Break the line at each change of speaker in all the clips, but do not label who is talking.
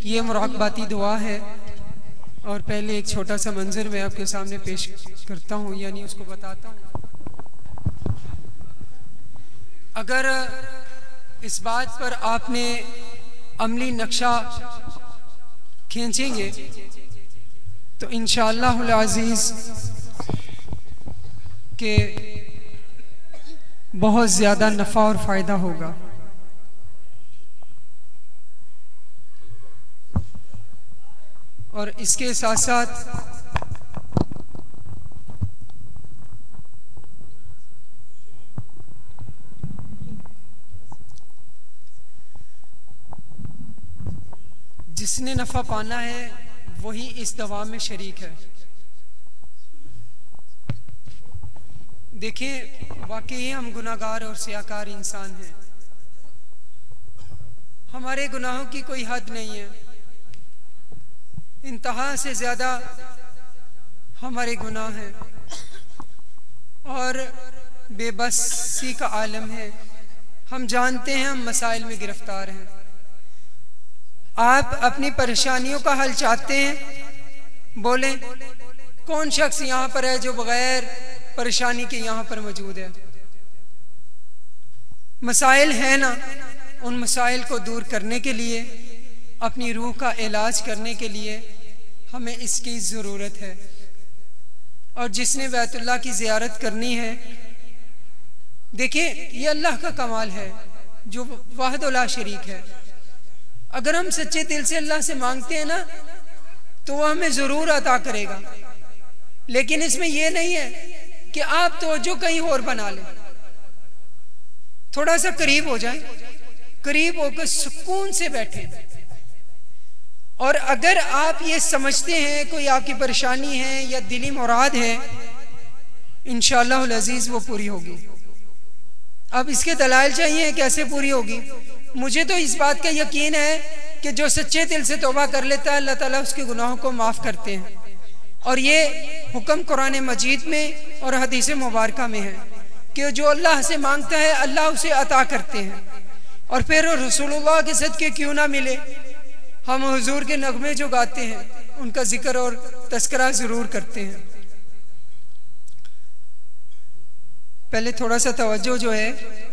ये मुराक़बाती दुआ है। और पहले एक छोटा सा मंजर मैं आपके सामने पेश करता हूँ, यानी उसको बताता हूँ। अगर इस बात पर आपने अमली नक्शा खींचेंगे तो इंशाअल्लाहुल अज़ीज़ के बहुत ज़्यादा नफ़ा और फ़ायदा होगा। और इसके साथ साथ जिसने नफ़ा पाना है वही इस दवा में शरीक है। देखिए, वाकई हम गुनाहगार और सियाकार इंसान हैं। हमारे गुनाहों की कोई हद नहीं है, इंतहा से ज़्यादा हमारे गुनाह हैं और बेबसी का आलम है। हम जानते हैं हम मसाइल में गिरफ्तार हैं। आप अपनी परेशानियों का हल चाहते हैं, बोलें कौन शख्स यहाँ पर है जो बगैर परेशानी के यहाँ पर मौजूद है। मसाइल है ना, उन मसाइल को दूर करने के लिए, अपनी रूह का इलाज करने के लिए हमें इसकी ज़रूरत है। और जिसने बैतुल्लाह की ज़ियारत करनी है, देखिए ये अल्लाह का कमाल है जो वाहिद ला शरीक है। अगर हम सच्चे दिल से अल्लाह से मांगते हैं ना तो वह हमें ज़रूर अता करेगा। लेकिन इसमें यह नहीं है कि आप तवज्जो कहीं और बना लें। थोड़ा सा करीब हो जाएं, करीब होकर सुकून से बैठें। और अगर आप ये समझते हैं कोई आपकी परेशानी है या दिली मुराद है, इंशाअल्लाहुल अज़ीज़ वो पूरी होगी। अब इसके दलाइल चाहिए कैसे पूरी होगी। मुझे तो इस बात का यकीन है कि जो सच्चे दिल से तौबा कर लेता है अल्लाह ताला उसके गुनाहों को माफ़ करते हैं। और ये हुक्म कुरान मजीद में और हदीस मुबारका में है कि जो अल्लाह से मांगता है अल्लाह उसे अता करते हैं। और फिर रसूलुल्लाह के सदके क्यों ना मिले, हम हुजूर के नगमे जो गाते हैं उनका जिक्र और तस्करा ज़रूर करते हैं। पहले थोड़ा सा तवज्जो जो है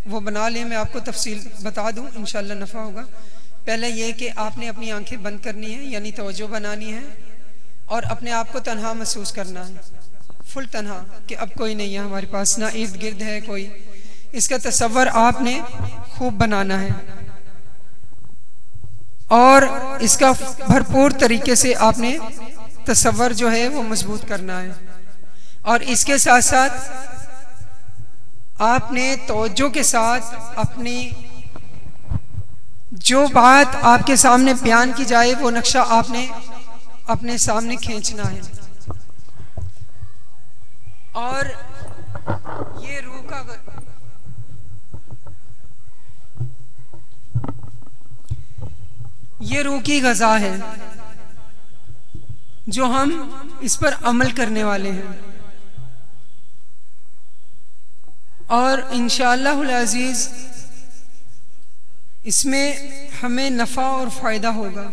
वो बना लें, मैं आपको तफसील बता दूं, इंशाअल्लाह नफ़ा होगा। पहले ये कि आपने अपनी आंखें बंद करनी है, यानी तवज्जो बनानी है और अपने आप को तन्हा महसूस करना है, फुल तन्हा, कि अब कोई नहीं है हमारे पास, ना इर्द गिर्द है कोई। इसका तसव्वुर आपने खूब बनाना है और इसका भरपूर तरीके से आपने तसव्वुर जो है वो मजबूत करना है। और इसके साथ साथ आपने तवज्जो के साथ अपनी जो बात आपके सामने बयान की जाए वो नक्शा आपने अपने सामने खींचना है। और ये रूह की ग़ज़ा है जो हम इस पर अमल करने वाले हैं। और इंशाअल्लाहुल अज़ीज़ इसमें हमें नफ़ा और फ़ायदा होगा।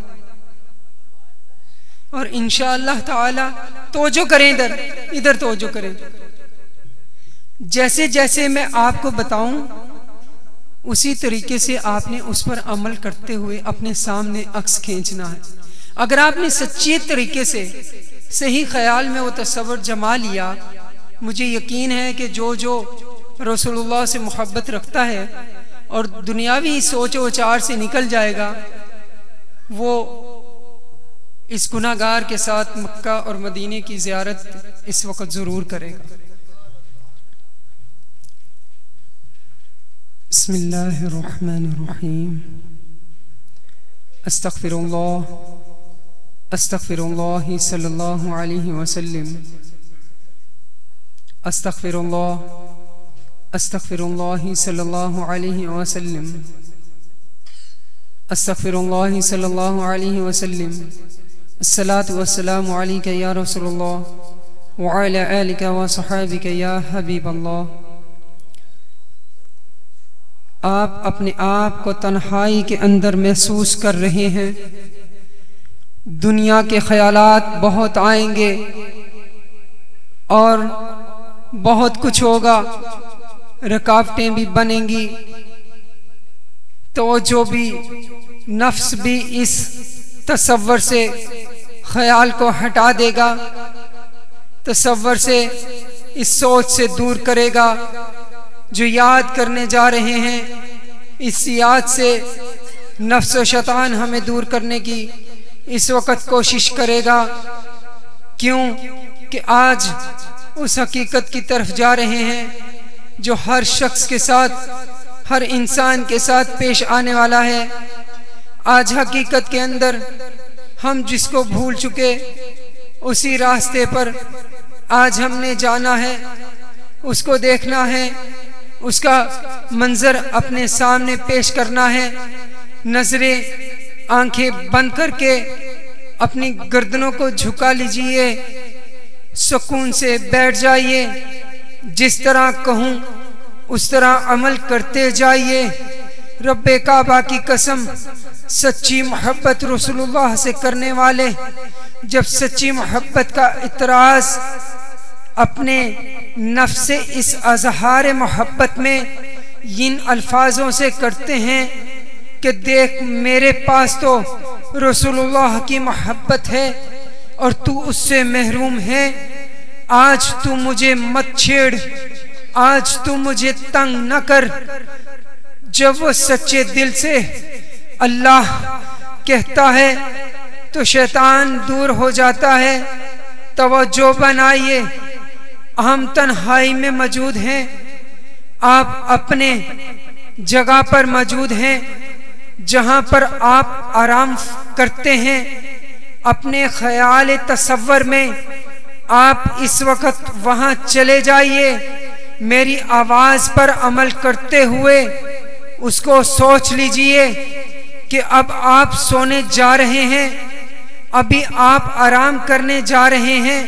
और इंशाअल्लाह ताला तवज्जो करें, इधर तवज्जो करें। जैसे जैसे मैं आपको बताऊं उसी तरीके से आपने उस पर अमल करते हुए अपने सामने अक्स खींचना है। अगर आपने सच्चे तरीके से सही ख्याल में वो तस्वुर जमा लिया, मुझे यकीन है कि जो रसूलुल्लाह से मोहब्बत रखता है और दुनियावी सोच विचार से निकल जाएगा, वो इस गुनाहगार के साथ मक्का और मदीने की ज़ियारत इस वक्त ज़रूर करेगा। बिस्मिल्लाहिर्रहमानिर्रहीम। अस्तग़फिरुल्लाह अस्तग़फिरुल्लाह सल्लल्लाहु अलैहि वसल्लम। अस्तग़फिरुल्लाह अस्तग़फिरुल्लाह सल्लल्लाहु अलैहि वसल्लम। अस्तग़फिरुल्लाह सल्लल्लाहु अलैहि वसल्लम। अस्सलातु वस्सलामु अलैका या रसूलल्लाह व अला आलिका व सहाबिका या हबीबल्लाह। आप अपने आप को तन्हाई के अंदर महसूस कर रहे हैं दुनिया के ख्यालात बहुत आएंगे और बहुत कुछ होगा, रुकावटें भी बनेंगी। तो जो भी नफ्स भी इस तसव्वुर से ख्याल को हटा देगा, तसव्वुर से इस सोच से दूर करेगा जो याद करने जा रहे हैं, इस याद से नफ्स व शैतान हमें दूर करने की इस वक्त कोशिश करेगा। क्यों कि आज उस हकीकत की तरफ जा रहे हैं जो हर शख्स के साथ, हर इंसान के साथ पेश आने वाला है। आज हकीकत के अंदर हम जिसको भूल चुके, उसी रास्ते पर आज हमने जाना है, उसको देखना है, उसका मंजर अपने सामने पेश करना है। नजरें आंखें बंद करके अपनी गर्दनों को झुका लीजिए, सुकून से बैठ जाइए। जिस तरह कहूँ उस तरह अमल करते जाइए। रब्बे काबा की कसम, सच्ची मोहब्बत रसूलुल्लाह से करने वाले जब सच्ची मोहब्बत का इतराज़ अपने नफ्स से इस अजहार मोहब्बत में इन अल्फाजों से करते हैं कि देख मेरे पास तो रसूलुल्लाह की मोहब्बत है और तू उससे महरूम है। आज तू मुझे मत छेड़, आज तू मुझे तंग न कर। जब वो सच्चे दिल से अल्लाह कहता है तो शैतान दूर हो जाता है। तवज्जो बनाइए, हम तन्हाई में मौजूद हैं, आप अपने जगह पर मौजूद हैं जहां पर आप आराम करते हैं। अपने ख्याल तसव्वुर में आप इस वक्त वहां चले जाइए। मेरी आवाज पर अमल करते हुए उसको सोच लीजिए कि अब आप सोने जा रहे हैं, अभी आप आराम करने जा रहे हैं।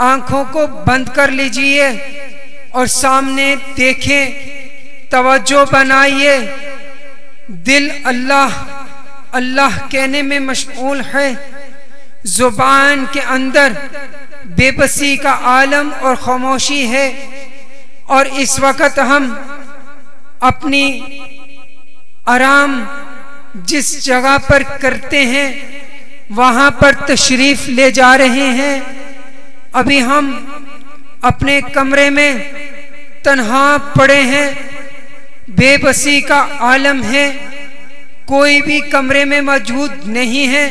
आंखों को बंद कर लीजिए और सामने देखें, तवज्जो बनाइए। दिल अल्लाह अल्लाह कहने में मशगूल है, जुबान के अंदर बेबसी का आलम और खामोशी है। और इस वक्त हम अपनी आराम जिस जगह पर करते हैं वहां पर तशरीफ ले जा रहे हैं। अभी हम अपने कमरे में तन्हा पड़े हैं, बेबसी का आलम है, कोई भी कमरे में मौजूद नहीं है।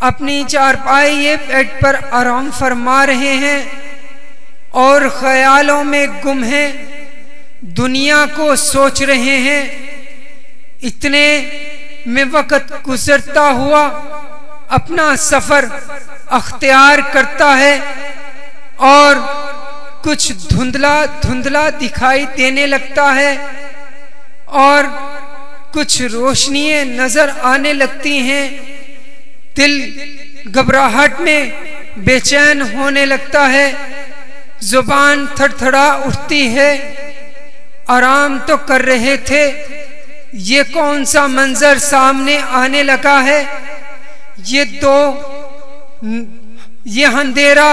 अपनी चारपाई बेड पर आराम फरमा रहे हैं और ख्यालों में गुम हैं, दुनिया को सोच रहे हैं। इतने में वक्त गुजरता हुआ अपना सफर अख्तियार करता है और कुछ धुंधला धुंधला दिखाई देने लगता है और कुछ रोशनियां नजर आने लगती हैं। दिल घबराहट में बेचैन होने लगता है, जुबान थरथरा उठती है। आराम तो कर रहे थे, ये कौन सा मंजर सामने आने लगा है। ये अंधेरा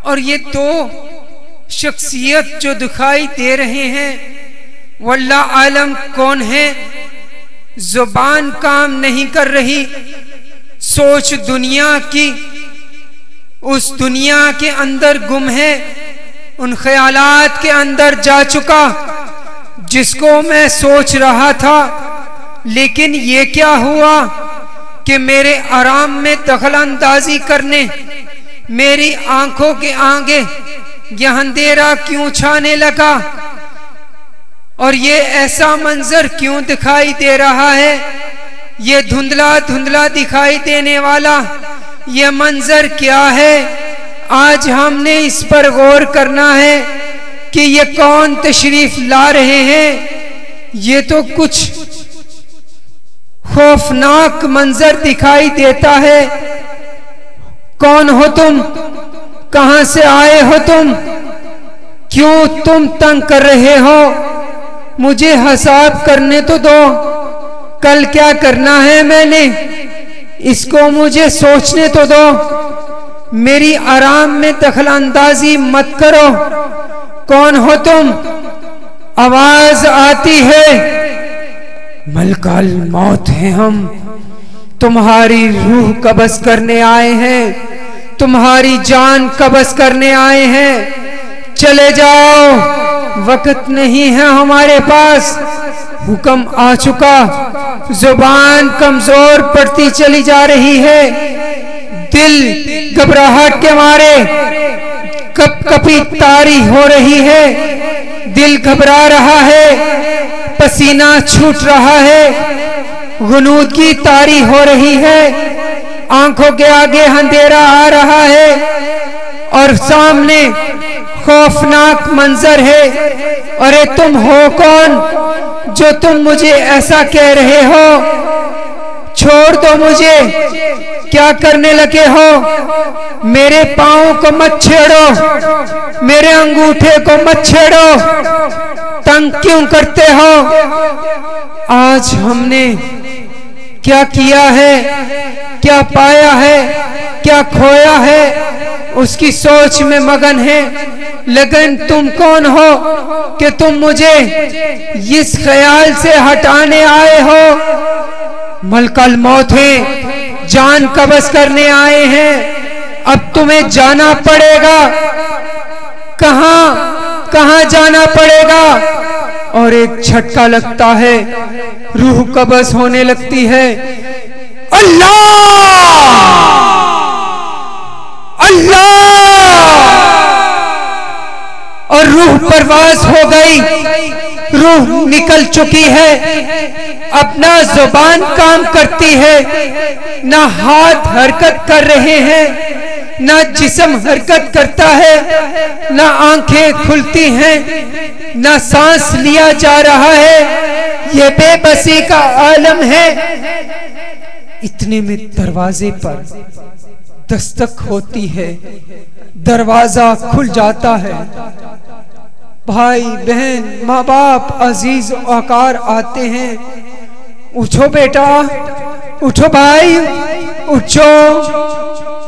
और ये दो शख्सियत जो दिखाई दे रहे हैं, वल्लाह आलम कौन है। जुबान काम नहीं कर रही, सोच दुनिया की उस दुनिया के अंदर गुम है, उन ख्यालात के अंदर जा चुका जिसको मैं सोच रहा था। लेकिन ये क्या हुआ कि मेरे आराम में दखल अंदाजी करने, मेरी आंखों के आगे यह अंधेरा क्यों छाने लगा और ये ऐसा मंजर क्यों दिखाई दे रहा है। ये धुंधला धुंधला दिखाई देने वाला ये मंजर क्या है। आज हमने इस पर गौर करना है कि ये कौन तशरीफ ला रहे हैं। ये तो कुछ खौफनाक मंजर दिखाई देता है। कौन हो तुम, कहां से आए हो तुम, क्यों तुम तंग कर रहे हो। मुझे हिसाब करने तो दो, कल क्या करना है मैंने, इसको मुझे सोचने तो दो, मेरी आराम में दखलंदाजी मत करो। कौन हो तुम? आवाज आती है, मलकाल मौत है हम, तुम्हारी रूह कब्ज़ करने आए हैं, तुम्हारी जान कब्ज़ करने आए हैं। चले जाओ, वक्त नहीं है हमारे पास, हुक्म आ चुका। जुबान कमजोर पड़ती चली जा रही है, दिल घबराहट के मारे कप कपी तारी हो रही है, दिल घबरा रहा है, पसीना छूट रहा है, गुनूदगी तारी हो रही है, आंखों के आगे अंधेरा आ रहा है और सामने खौफनाक मंजर है। अरे तुम हो कौन जो तुम मुझे ऐसा कह रहे हो? छोड़ दो मुझे, क्या करने लगे हो? मेरे पाँव को मत छेड़ो, मेरे अंगूठे को मत छेड़ो, तंग क्यों करते हो? आज हमने क्या किया है, क्या पाया है, क्या खोया है, उसकी सोच में मगन है। लेकिन तुम कौन हो कि तुम मुझे इस ख्याल से हटाने आए हो? मलकल मौत है, जान कब्ज़ करने आए हैं, अब तुम्हें जाना पड़ेगा। कहां जाना पड़ेगा? और एक झटका लगता है, रूह कब्ज़ होने लगती है। अल्लाह अल्लाह, और रूह परवाज हो गई, रूह निकल चुकी है। अपना जुबान काम करती है, ना हाथ हरकत कर रहे हैं, ना जिस्म हरकत करता है, ना आंखें खुलती हैं, ना सांस लिया जा रहा है। ये बेबसी का आलम है। इतने में दरवाजे पर दस्तक होती है, दरवाजा खुल जाता है। भाई बहन, माँ बाप, अजीज औकार आते हैं। उठो बेटा, उठो भाई, उठो।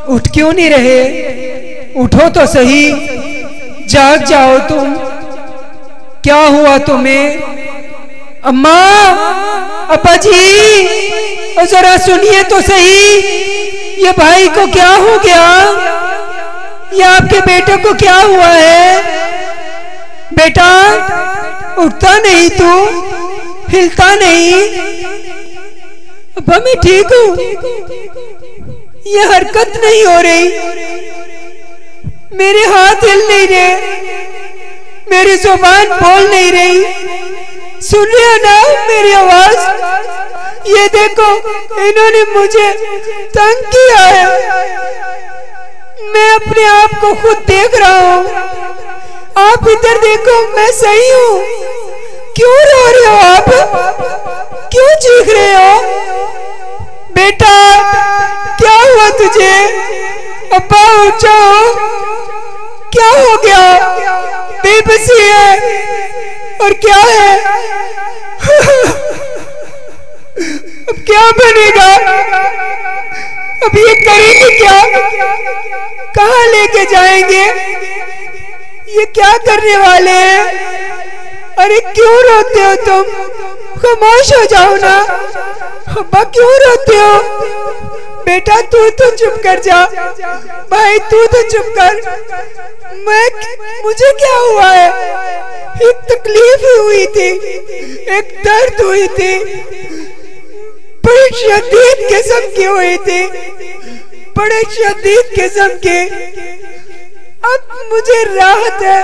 उठ क्यों नहीं रहे? उठो तो सही, जाग जाओ तुम। क्या हुआ तुम्हें? अम्मा, अप्पा जी, जरा सुनिए तो सही, ये भाई को क्या हो गया? ये आपके बेटे को क्या हुआ है? बेटा, उठता नहीं तू, हिलता नहीं। अब्बा मैं ठीक हूँ, ये हरकत नहीं हो रही, मेरे हाथ हिल नहीं रहे, मेरी जुबान बोल नहीं रही। सुन रहे हो ना मेरी आवाज? ये देखो, इन्होंने मुझे तंग किया है, मैं अपने आप को खुद देख रहा हूँ। आप इधर देखो, मैं सही हूँ। क्यों रो रहे हो आप? क्यों चीख रहे हो? बेटा, क्या हुआ तुझे? अब्बा उठ जाओ, क्या हो गया? बेबसी है और क्या है? अब क्या बनेगा? अब ये करेंगे क्या? कहाँ लेके जाएंगे? ये क्या करने वाले हैं? अरे क्यों रोते हो तुम? खामोश हो जाओ ना। अब्बा क्यों रोते हो? बेटा तू तो चुप कर जा, भाई तू तो चुप कर। मुझे क्या हुआ है? एक तकलीफ हुई थी, एक दर्द हुई थी, बड़ी शदीद किस्म की हुई थी, बड़े शदीद किस्म के। अब मुझे राहत है,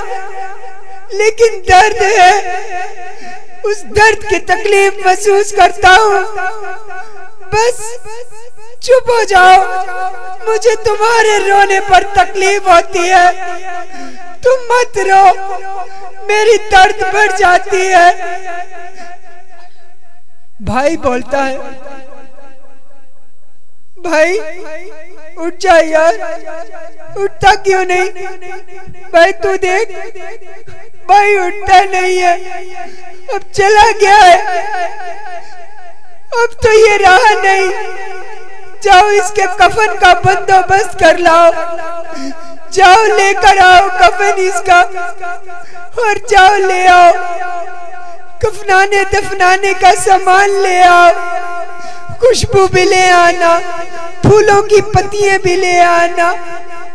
लेकिन दर्द है, उस दर्द की तकलीफ महसूस करता हूँ। बस चुप हो जाओ, मुझे तुम्हारे रोने पर तकलीफ होती है, तुम मत रो, मेरी दर्द बढ़ जाती है। भाई बोलता है, भाई उठ जा यार, उठता क्यों नहीं? भाई तू देख, भाई उठता नहीं है, अब चला गया है, अब तो ये रहा नहीं, जाओ इसके कफन का बंदोबस्त कर लाओ, जाओ लेकर आओ कफन इसका और जाओ ले आओ कफनाने दफनाने का सामान ले आओ, खुशबू भी ले आना, फूलों की पत्तियां भी ले आना,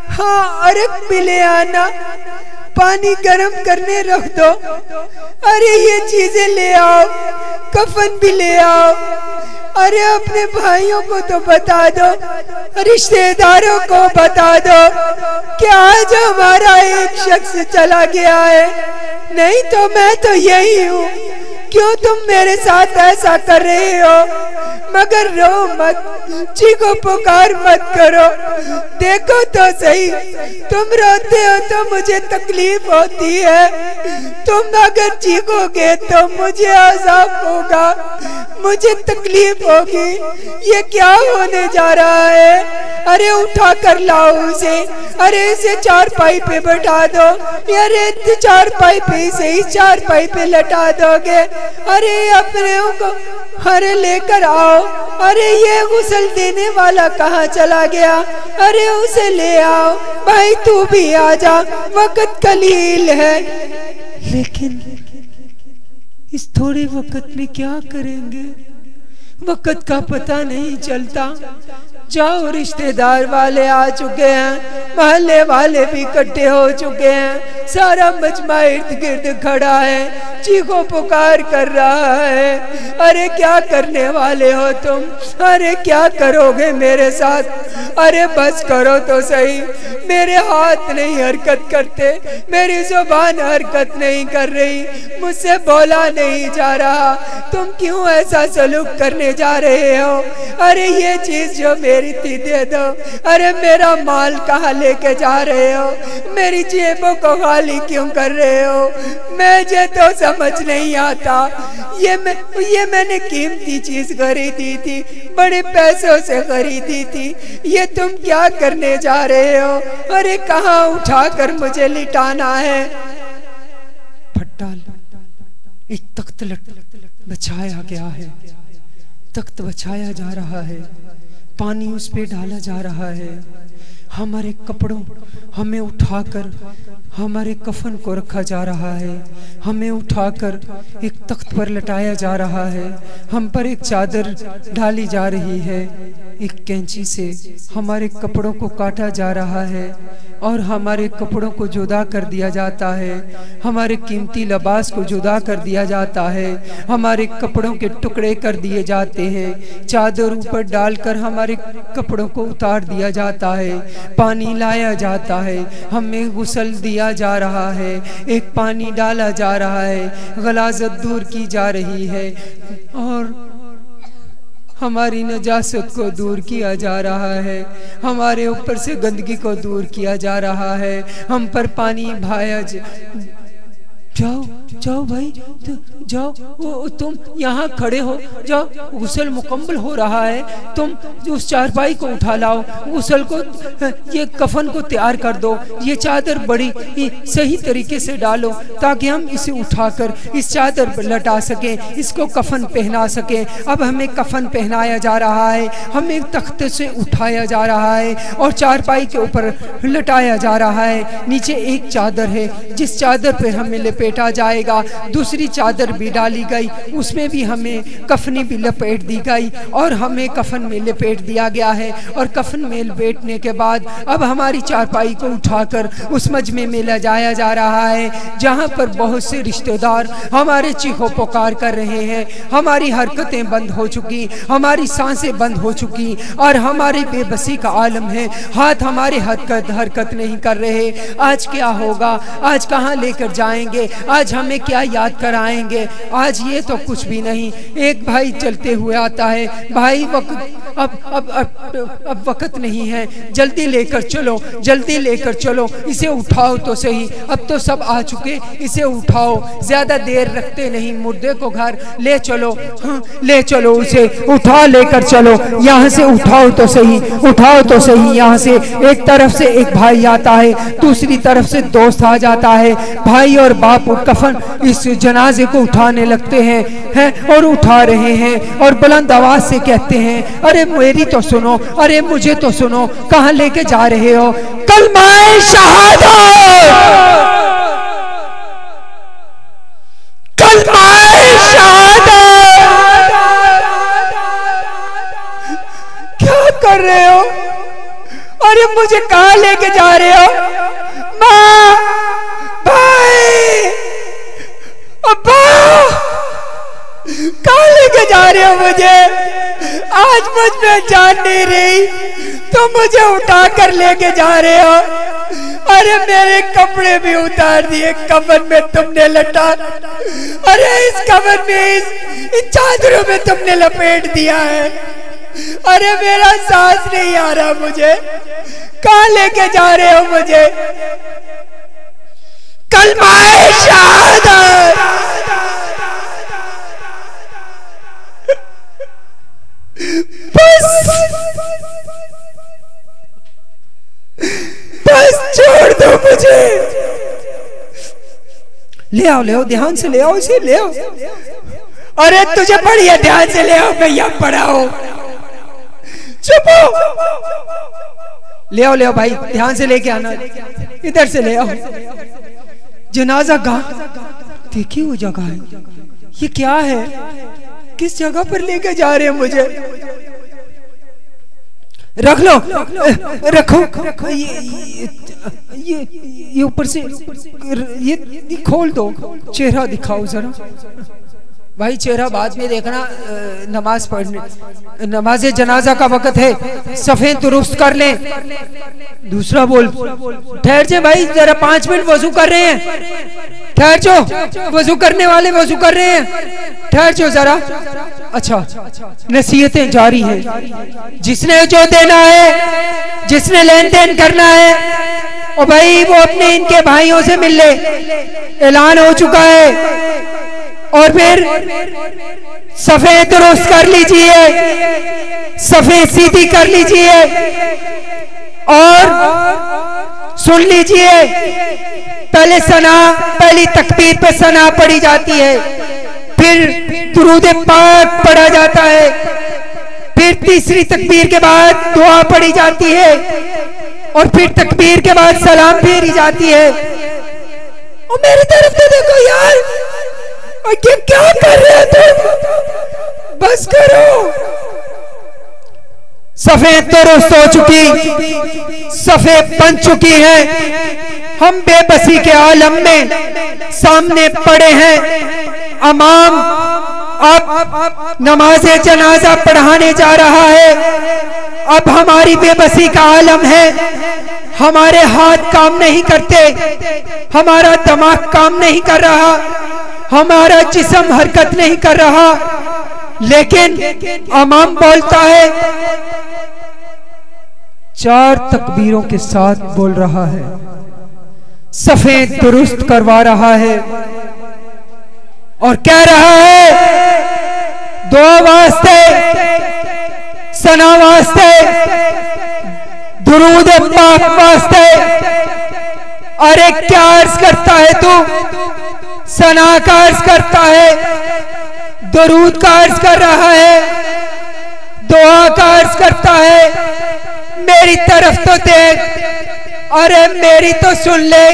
हाँ अर्क भी ले आना, पानी गर्म करने रख दो, अरे ये चीजें ले आओ, कफन भी ले आओ। अरे अपने भाइयों को तो बता दो, रिश्तेदारों को बता दो कि आज हमारा एक शख्स चला गया है, नहीं तो मैं तो यही हूँ, क्यों तुम मेरे साथ ऐसा कर रहे हो? मगर रो मत, चीखो पुकार मत करो, देखो तो सही, तुम रोते हो तो मुझे तकलीफ होती है, तुम अगर चीखोगे तो मुझे अज़ाब होगा, मुझे तकलीफ होगी, ये क्या होने जा रहा है? अरे उठा कर लाओ उसे, अरे इसे चारपाई पे बैठा दो, अरे चारपाई पे से ही चारपाई पे लटा दोगे, अरे अपने को अरे लेकर आओ, अरे ये गुस्ल देने वाला कहाँ चला गया, अरे उसे ले आओ, भाई तू भी आजा, वक्त कलील है। लेकिन इस थोड़े वक्त में क्या करेंगे, वक्त का पता नहीं चलता। जाओ रिश्तेदार वाले आ चुके हैं, मोहल्ले वाले भी इकट्ठे हो चुके हैं, सारा मजमा इर्द गिर्द खड़ा है, चीखो पुकार कर रहा है, अरे क्या करने वाले हो तुम, अरे क्या करोगे मेरे साथ, अरे बस करो तो सही, मेरे हाथ नहीं हरकत करते, मेरी जुबान हरकत नहीं कर रही, मुझसे बोला नहीं जा रहा, तुम क्यों ऐसा सलूक करने जा रहे हो? अरे ये चीज जो मेरी थी दे दो, अरे मेरा माल कहाँ लेके जा रहे हो, मेरी जेबों को खाली क्यों कर रहे हो? मुझे तो समझ नहीं आता, ये मैंने कीमती चीज खरीदी थी, बड़े पैसों से खरीदी थी, ये तुम क्या करने जा रहे हो? अरे कहाँ उठाकर मुझे लिटाना है? फट्टाल एक तख्त बछाया गया है, तख्त बछाया जा रहा है, पानी उस पे डाला जा रहा है, हमारे कपड़ों हमें उठाकर हमारे कफन को रखा जा रहा है, हमें उठाकर एक तख्त पर लटाया जा रहा है, हम पर एक चादर डाली जा रही है, एक कैंची से हमारे कपड़ों को काटा जा रहा है और हमारे कपड़ों को जुदा कर दिया जाता है, हमारे कीमती लिबास को जुदा कर दिया जाता है, हमारे कपड़ों के टुकड़े कर दिए जाते हैं, चादर ऊपर डालकर हमारे कपड़ों को उतार दिया जाता है, पानी लाया जाता है, हमें गुस्ल दिया जा रहा है, एक पानी डाला जा रहा है, गलाज़त दूर की जा रही है और हमारी नजासत को दूर किया जा रहा है, हमारे ऊपर से गंदगी को दूर किया जा रहा है, हम पर पानी भाया जाओ जाओ भाई जाओ, तुम यहाँ खड़े हो जाओ, गुस्ल मुकम्मल हो रहा है, तुम उस चारपाई को उठा लाओ, गुस्ल को ये कफन को तैयार कर दो, ये चादर बड़ी सही तरीके से डालो ताकि हम इसे उठाकर इस चादर पर लटा सकें, इसको कफन पहना सकें। अब हमें कफन पहनाया जा रहा है, हमें तख्त से उठाया जा रहा है और चारपाई के ऊपर लटाया जा रहा है, नीचे एक चादर है जिस चादर पर हमें लपेटा जाएगा, दूसरी चादर भी डाली गई, उसमें भी हमें कफनी भी लपेट दी गई और हमें कफन में लपेट दिया गया है। और कफन में लपेटने के बाद अब हमारी चारपाई को उठाकर उस मजमे में ले जाया जा रहा है जहाँ पर बहुत से रिश्तेदार हमारे चीखों पुकार कर रहे हैं, हमारी हरकतें बंद हो चुकी, हमारी सांसें बंद हो चुकी और हमारी बेबसी का आलम है, हाथ हमारे हरकत नहीं कर रहे। आज क्या होगा, आज कहाँ लेकर जाएंगे, आज हमें क्या याद कराएंगे? आज ये तो कुछ भी नहीं। एक भाई चलते हुए आता है, भाई वक्त अब वक्त नहीं है, जल्दी लेकर चलो, जल्दी लेकर चलो, इसे उठाओ तो सही, अब तो सब आ चुके, इसे उठाओ, ज्यादा देर रखते नहीं, मुर्दे को घर ले चलो, हाँ ले चलो, उसे उठा लेकर चलो, यहाँ से उठाओ तो सही, उठाओ तो सही। यहाँ से एक तरफ से एक भाई आता है, दूसरी तरफ से दोस्त आ जाता है, भाई और बाप कफन
इस जनाजे को उठाने लगते हैं और उठा रहे हैं और बुलंद आवाज से कहते हैं, अरे मेरी तो सुनो, अरे मुझे तो सुनो, कहाँ लेके जा रहे हो? कलमाए शहादत, कलमाए शहादत। क्या कर रहे हो? अरे मुझे कहाँ लेके जा रहे हो? माँ, भाई, अब्बा, कहाँ लेके जा रहे हो मुझे? आज मुझ में जान नहीं रही तो मुझे उठा कर लेके जा रहे हो। अरे मेरे कपड़े भी उतार दिए, कफन में तुमने लटा, अरे इस कफन में इन चादरों में तुमने लपेट दिया है। अरे मेरा सांस नहीं आ रहा, मुझे कहाँ लेके जा रहे हो मुझे? कलमाए शहादत, बस बस छोड़ दो मुझे। ले आओ, ले आओ, ध्यान से ले आओ, इसे ले आओ। अरे तुझे बढ़िया ध्यान से ले आओ, मैं यहाँ पड़ा हूं। चुप हो। ले आओ, ले आओ भाई, ध्यान से लेके आना, इधर से ले आओ। जनाजा गाह, देखिए वो जगह है, ये क्या है? किस जगह पर लेके जा रहे हैं मुझे? रख लो, रखो, ये ऊपर से ये खोल दो, चेहरा दिखाओ जरा। भाई चेहरा बाद में देखना, नमाज पढ़ने, नमाज जनाजा का वक्त है, सफेद दुरुस्त कर लें। दूसरा बोल, ठहर जा भाई जरा, 5 मिनट वजू कर रहे हैं, ठहर जाओ, वजू करने वाले वजू कर रहे हैं, ठहर जाओ जरा। अच्छा, नसीहतें जारी है, जिसने जो देना है, जिसने लेन देन करना है, और भाई वो अपने इनके भाइयों से मिल ले, ऐलान हो चुका है। और फिर सफेद दुरुस्त कर लीजिए, सफेद सीधी कर लीजिए, और सुन लीजिए, पहले सना, पहली तकबीर पे सना पढ़ी जाती है, फिर दुरूद पाक पढ़ा जाता है, फिर तीसरी तकबीर के बाद दुआ पढ़ी जाती है, और फिर तकबीर के बाद सलाम फेरी जाती है। और मेरी तरफ तो देखो यार, ये क्या कर रहे हो तुम? बस करो। सफेद दुरुस्त हो चुकी, सफेद बन चुकी है। हम बेबसी के आलम में सामने पड़े हैं। अमाम अब नमाज जनाजा पढ़ाने जा रहा है। अब हमारी बेबसी का आलम है, हमारे हाथ काम नहीं करते, हमारा दिमाग काम नहीं कर रहा, हमारा जिस्म हरकत नहीं कर रहा, लेकिन इमाम बोलता है, 4 तकबीरों के साथ बोल रहा है, सफेद दुरुस्त करवा रहा है, और कह रहा है, दुआ वास्ते, सना वास्ते, दुरूद पाक वास्ते। अरे क्या अर्ज करता है तू? सना का अर्ज करता है, दुरूद का अर्ज कर रहा है, दुआ का अर्ज करता है। मेरी तरफ तो देख, अरे मेरी तो सुन ले।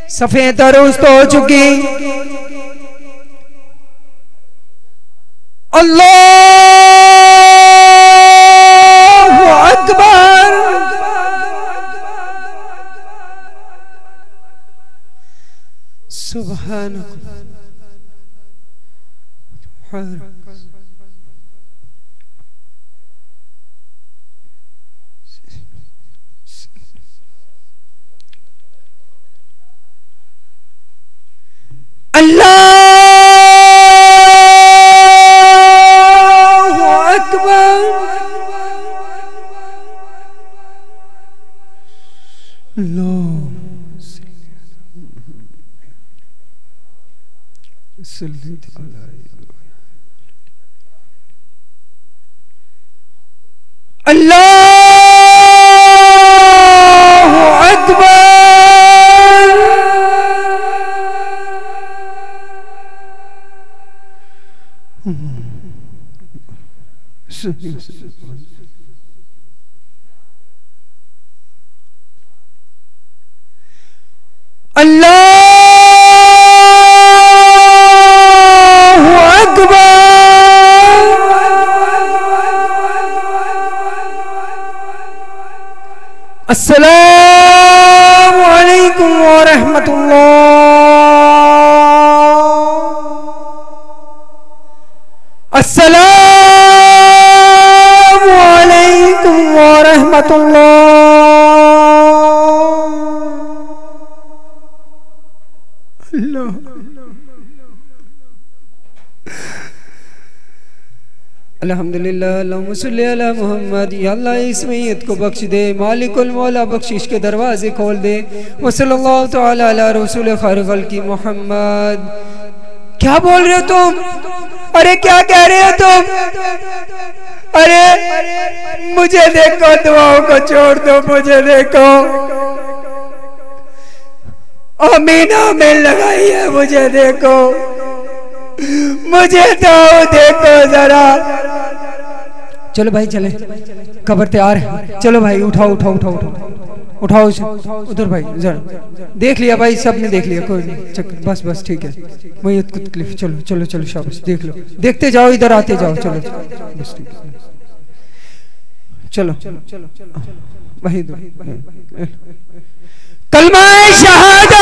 सफेद दुरुस्त हो चुकी। अल्लाहु अकबर। सुभान अल्लाहु अकबर। अल्लाहु अकबर। अल्लाहु अकबर। अस्सलामु अलैकुम व रहमतुल्लाह। अस्सलामु अलैकुम व रहमतुल्लाह। अल्हम्दुलिल्लाह अल्लाहुम्मा सल्ली अला मुहम्मद। या अल्लाह इस मैयत को बख्श दे, मालिकुल मौला बख्शिश के दरवाजे खोल दे। व सल्लल्लाहु तआला अला रसूल खैर खल्क़ि मुहम्मद। क्या बोल रहे हो तुम? अरे क्या कह रहे हो तुम? अरे मुझे देखो, दुआओं को छोड़ दो, मुझे देखो। अमीना में लगाई है, मुझे देखो, मुझे तो देखो जरा। चलो भाई चले, कब्र तैयार है। चलो भाई उठाओ उठाओ उठाओ उठाओ उठाओ उधर भाई जरा। देख लिया भाई, सब ने देख लिया, कोई नहीं, बस बस ठीक है। मैयत को तकलीफ, चलो चलो चलो शाबाश, देख लो, देखते जाओ, इधर आते जाओ, चलो बस ठीक है। चलो भाई कलमा शहादत।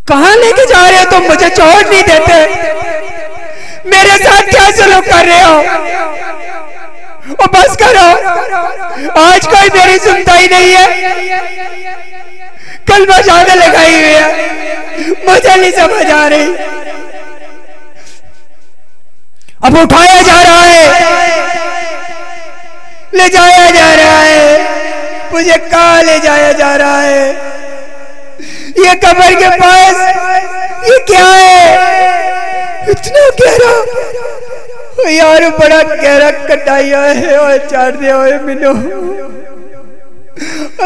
कहां लेके जा रहे हो तुम? मुझे छोड़ नहीं देते। मेरे साथ क्या सलूक कर रहे हो? ओ बस करो, आज कोई मेरी सुनता ही नहीं है। कलमा शहादत लगाई हुई है, मुझे नहीं समझ आ रही। अब उठाया जा रहा है, ले जाया जा रहा है, मुझे कहां ले जाया जा रहा है? ये कब्र के पास ये क्या है? इतना गहरा यार, बड़ा गहरा कटाइया है। और छोड़ दे मिनो,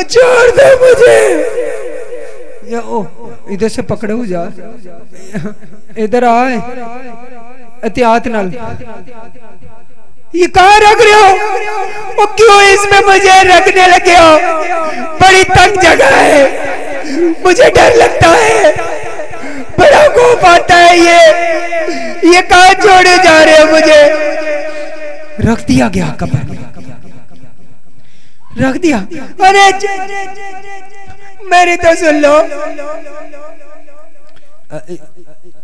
छोड़ दे मुझे। या ओ इधर से पकड़ो जा, इधर आए एहतियात नाल। ये कहाँ रख रहे हो? वो क्यों इसमें मुझे रखने लगे हो? बड़ी तंग जगह है, मुझे डर लगता है, बड़ा खौफ आता है। ये कहाँ छोड़े जा रहे हो? मुझे रख दिया गया कब्र में, रख दिया। अरे मेरी तो सुन लो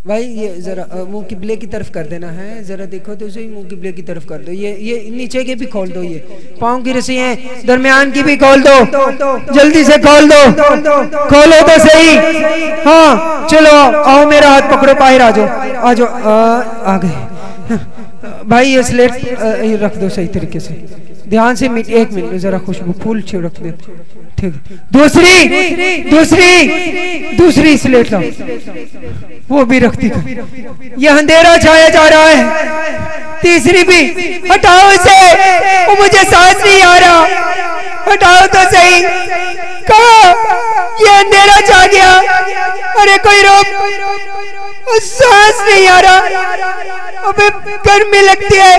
भाई, ये जरा मुंह किबले की तरफ कर देना है, जरा देखो तो सही, मुंह किबले की तरफ कर दो। ये नीचे के भी खोल दो, ये पाँव की रस्सी है, दरमियान की भी खोल दो, जल्दी से खोल दो, खोलो तो सही। हाँ चलो आओ, मेरा हाथ पकड़ो, बाहर आ जाओ, आ जाओ, आ गए भाई। ये स्लेट रख दो सही तरीके से, ध्यान से। एक मिनट जरा खुशबू फूल छिड़क दे, ठीक। दूसरी स्लेट लाओ, वो भी रखती कर। ये अंधेरा छाया जा रहा है। तीसरी भी हटाओ इसे, वो मुझे सांस नहीं आ रहा, हटाओ तो सही। कहाँ ये अंधेरा छा गया? अरे कोई रोक, सांस नहीं आ रहा, अबे गर्मी लगती है,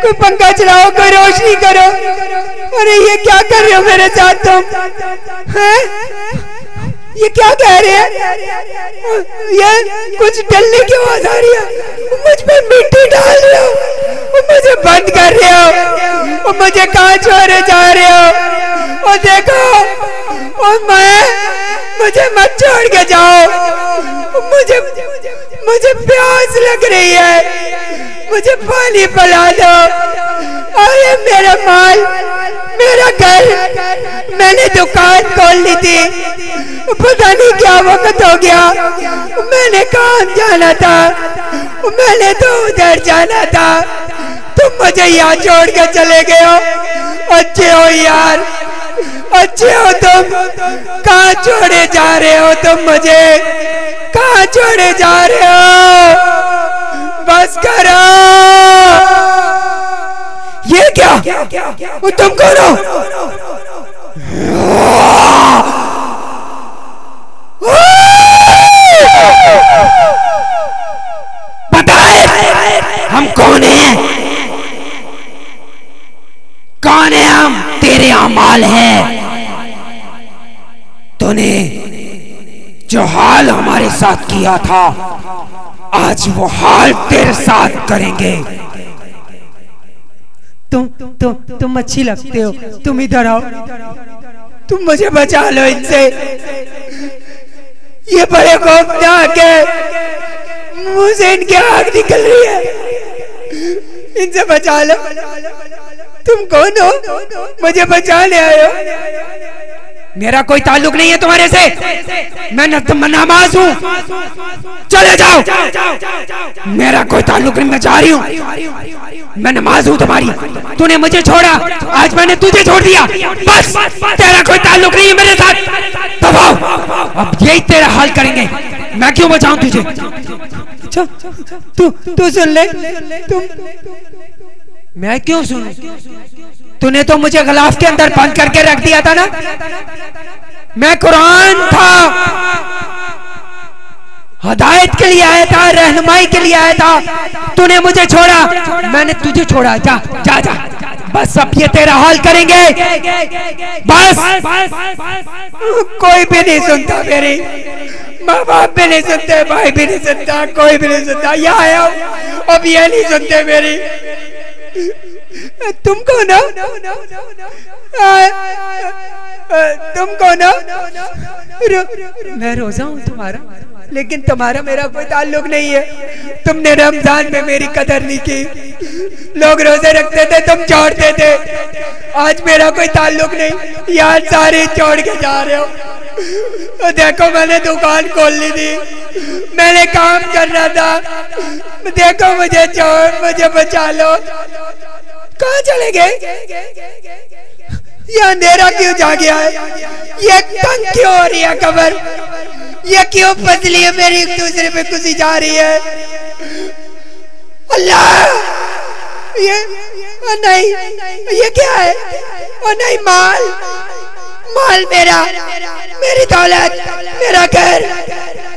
कोई पंखा चलाओ, कोई रोशनी करो। अरे ये क्या कर रहे हो मेरे साथ तुम? हैं? ये क्या कह रहे हैं? ये कुछ डलने की आवाज आ रही है, मुझ पर मिट्टी डाल रहे हो, मुझे बंद कर रहे हो, मुझे कहाँ छोड़े जा रहे हो? और देखो, और मुझे मत छोड़ के जाओ, मुझे प्यास लग रही है, मुझे पानी पिला दो। अरे मेरा माल, मेरा घर, मैंने दुकान खोल ली थी, पता नहीं क्या वक्त हो गया, मैंने काम जाना था, मैंने तो उधर जाना था, तुम मुझे यहाँ छोड़ के चले गए हो। अच्छे हो यार, अच्छे हो तुम। कहाँ छोड़े जा रहे हो तुम मुझे? कहाँ छोड़े जा रहे हो? बस करो। ये क्या? वो तुम कौन हो? हम कौन हैं? कौन है हम? तेरे अमाल है। तूने जो हाल हमारे साथ किया था, आज वो हाल तेरे साथ करेंगे। तुम अच्छी लगते हो, तुम इधर आओ, तुम मुझे बचा लो इनसे। ये बड़े खौफनाक है, मुंह से इनकी आग निकल रही है, इनसे बचा लो। तुम कौन हो? मुझे बचाने आए हो? मेरा कोई ताल्लुक नहीं है तुम्हारे से, मैं नमाज हूँ, चले जाओ। मेरा कोई ताल्लुक नहीं, मैं जा रही हूँ, मैं नमाज हूँ तुम्हारी। तूने मुझे छोड़ा, आज मैंने तुझे छोड़ दिया, बस तेरा कोई ताल्लुक नहीं है मेरे साथ। दबाओ, अब यही तेरा हाल करेंगे। मैं क्यों बचाऊं तुझे? तू सुन ले, मैं क्यों सुनूं? तूने तो मुझे गिलाफ के अंदर बंद करके रख दिया था ना। मैं कुरान था, हदायत के लिए आया था, रहनुमाई के लिए आया था। तूने मुझे छोड़ा, मैंने तुझे छोड़ा। जा जा जा, बस अब ये तेरा हाल करेंगे। बस कोई भी नहीं सुनता, मेरे माँ बाप भी नहीं सुनते, भाई भी नहीं सुनता, कोई भी नहीं सुनता। यहाँ आया अब ये नहीं सुनते मेरी। तुम कौन हो? तुम कौन हो? मैं रोजा हूँ तुम्हारा, लेकिन तुम्हारा मेरा कोई ताल्लुक नहीं है। तुमने रमजान में मेरी कदर नहीं की, लोग रोजे रखते थे, तुम छोड़ते थे। आज मेरा कोई ताल्लुक नहीं, यार सारे छोड़ के जा रहे हो। तो देखो मैंने दुकान खोल ली थी, मैंने काम करना था, देखो मुझे छोड़, मुझे बचा लो। कहाँ चले गए? ये अंधेरा क्यों जा गया है? ये तंग क्यों हो रही है कब्र? ये क्यों पतली है मेरी एक दूसरे पे कुसी जा रही है? अल्लाह, ये नहीं, ये क्या है? ओ नहीं, माल मेरा, मेरी दौलत, मेरा घर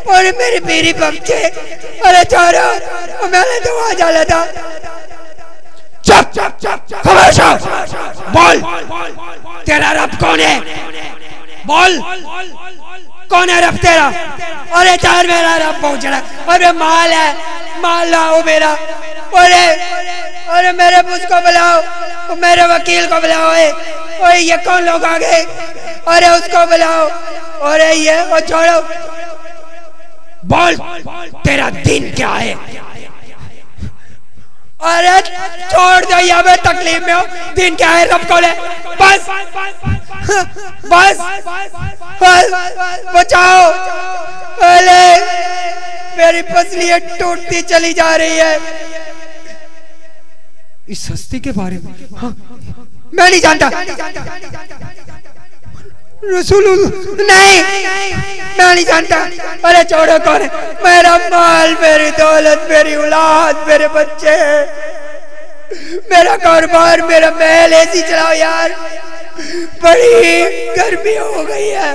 और मेरे बीवी बच्चे। अरे छोड़ो, मैंने तो वहां डाला था। चुप खामोश हो, बोल तेरा रब कौन है? बोल कौन है रब तेरा? अरे चार मेरा रब पहुंच रहा। अरे माल है, माल लाओ मेरा। अरे मेरे उसको बुलाओ, मेरे वकील को बुलाओ। ओए ये कौन लोग आ गए? अरे उसको बुलाओ। अरे ये वो छोड़ो, बोल तेरा दिन क्या है? अरे छोड़ दो, या मैं तकलीफ में हूँ। दिन क्या है? रब कौन है? बस बस बचाओ। अरे मेरी पसली टूटती चली जा रही है। इस हस्ती के बारे में मैं नहीं जानता। रसूल नहीं, मैं नहीं जानता। अरे छोड़ो, कौन है? मेरा माल, मेरी दौलत, मेरी औलाद, मेरे बच्चे, मेरा कारोबार, मेरा महल। ऐसी चलाओ यार, बड़ी गर्मी हो गई है,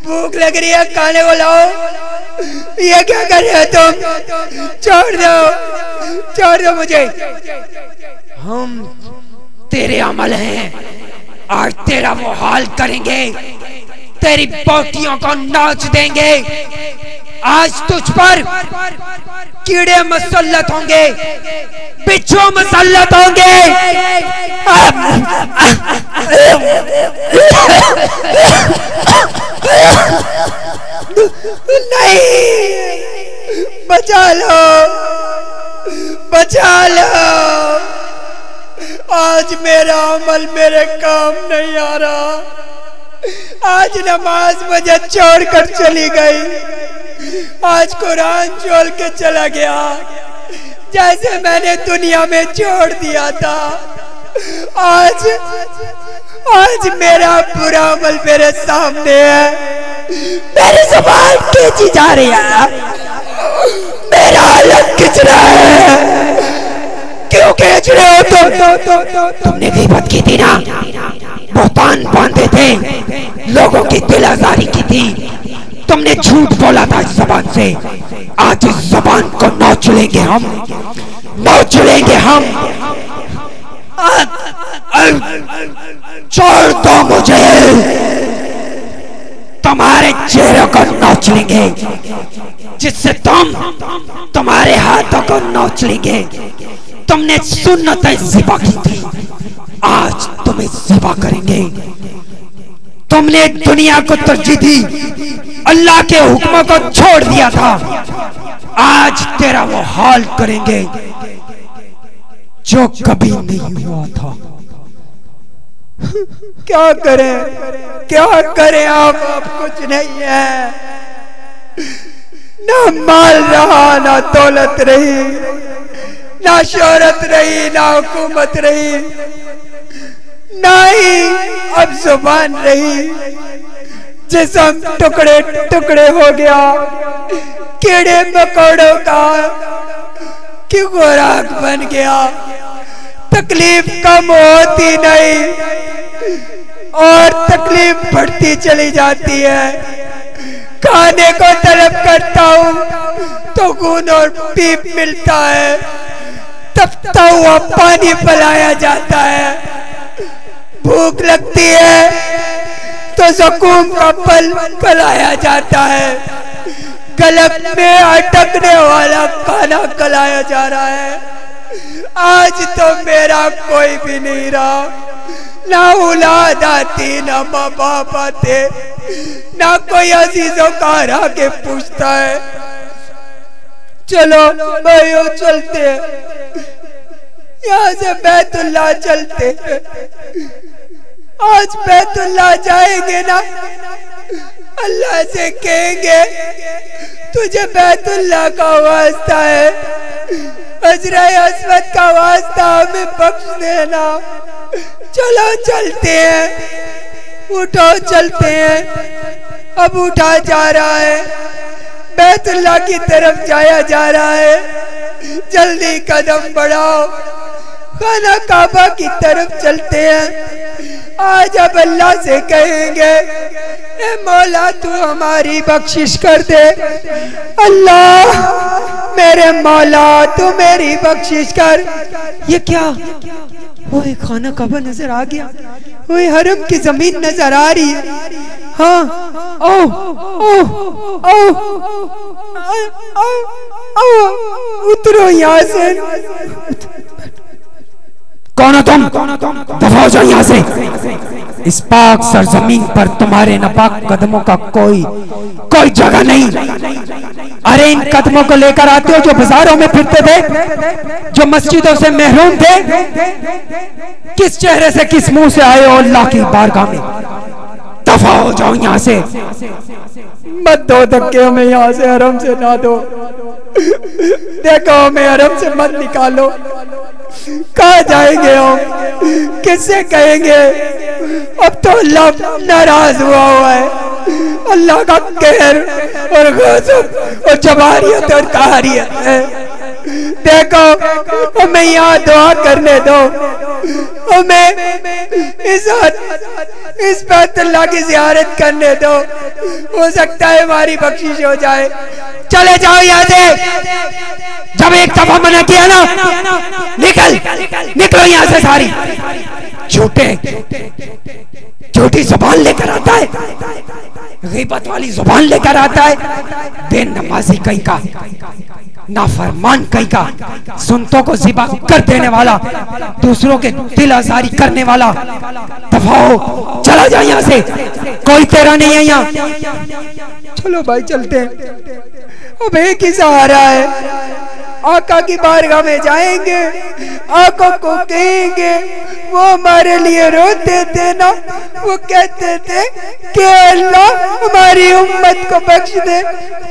भूख लग रही है, खाने को लाओ। ये क्या कर रहे हो तुम? छोड़ दो मुझे। हम तेरे अमल हैं, आज तेरा वो हाल करेंगे, तेरी पोटियों को नोच देंगे। आज तुझ पर कीड़े मुसल्लत होंगे, बिच्छू मुसल्लत होंगे। नहीं, बचा लो, बचा लो। आज मेरा अमल मेरे काम नहीं आ रहा। आज नमाज मुझे छोड़कर चली गई, आज कुरान छोड़ के चला गया, जैसे मैंने दुनिया में छोड़ दिया था। आज मेरा बुरा अमल मेरे सामने है, मेरी जुबान खींची जा रही है, मेरा अलग खींच रहा है। क्यों खींच रहे हो तुमने गीबत की थी ना, बहतान बांधे थे, लोगों की दिल आजारी की थी, तुमने झूठ बोला था इस ज़बान से। आज इस जुबान को नोच लेंगे हम, नोच लेंगे हम। छोड़ दो मुझे, तुम्हारे चेहरे को नोच लेंगे, जिससे तुम्हारे हाथों को नोच लेंगे। तुमने सुन्नत ज़िबा की थी, आज तुम्हें ज़िबा करेंगे। तुमने दुनिया को तरजीह दी, अल्लाह के हुक्मों को छोड़ दिया था, आज तेरा वो हाल करेंगे जो कभी नहीं हुआ था। क्या करें, क्या करें, आप कुछ नहीं है, ना माल रहा, ना दौलत रही, ना शोहरत रही, ना हुकूमत रही, ना ही अब जुबान रही। जिस्म टुकड़े टुकड़े हो गया, कीड़े मकोड़ों का की खुराक बन गया। तकलीफ कम होती नहीं और तकलीफ बढ़ती चली जाती है। खाने को तलब करता हूँ तो खून और पीप मिलता है, तपता हुआ पानी पिलाया जाता है। भूख लगती है तो ज़कूम का फल खिलाया जाता है। गलत में अटकने वाला खाना खिलाया जा रहा है। आज तो मेरा कोई भी नहीं रहा, ना औलाद आती, ना माँ बाप आते, ना कोई अजीजों का रहा के पूछता है। चलो भाइयों चलते हैं, यहाँ से बैतुल्लाह चलते हैं। आज बैतुल्लाह जाएंगे ना, अल्लाह से कहेंगे तुझे बैतुल्लाह का वास्ता है, हजरत अस्वद का वास्ता हमें बख्श देना। चलो चलते हैं, उठो चलते हैं। अब उठा जा रहा है, बैतुल्लाह की तरफ जाया जा रहा है। जल्दी कदम बढ़ाओ, खाना काबा की तरफ चलते हैं। आज अब अल्लाह से कहेंगे, ए मौला तू हमारी बख्शिश कर दे। अल्लाह मेरे मौला तू मेरी बख्शिश कर। ये क्या, वो खाना काबा नजर आ गया, वो हरम की जमीन नजर आ रही है। हाँ ओ ओ ओ ओ उतरो यहाँ से। कौन हो तुम? दफा हो जाओ यहाँ से। इस पाक सरजमीन पर तुम्हारे नापाक कदमों का कोई जगह नहीं। अरे इन कदमों को लेकर आते हो जो बाजारों में फिरते थे, जो मस्जिदों से महरूम थे। किस चेहरे से, किस मुंह से आए हो अल्लाह की बारगाह में? दफा हो जाओ यहाँ से। मत दो धक्के, हमें यहाँ से हरम से ना दो। देखो हमें हरम से मत निकालो। कहाँ जाएंगे हम, किससे कहेंगे? अब तो अल्लाह नाराज हुआ है। अल्लाह का कहर और गज़ब और जबारियत और कहारियत है। देखो हमें यहाँ दुआ करने दो, हमें इस बैतुल्लाह की ज़ियारत करने दो। हो सकता है हमारी बख्शिश हो जाए। चले जाओ यहाँ से। जब एक दफा मना किया ना, निकलो यहाँ से सारी। झूठी जुबान लेकर आता है, गीबत वाली जुबान लेकर आता है। बेनमाजी कहीं का, नाफरमान कहीं का, सुनतों को ज़िबा कर देने वाला, दूसरों के दिल आज़ारी करने वाला। दफा हो, चला जा यहाँ से, कोई तेरा नहीं है यहाँ। चलो भाई चलते हैं। अब एक ही सहारा है, आका की बारगाह में जाएंगे, आका को कहेंगे। वो हमारे लिए रोते थे ना, वो कहते थे कि अल्लाह हमारी उम्मत को बख्श दे।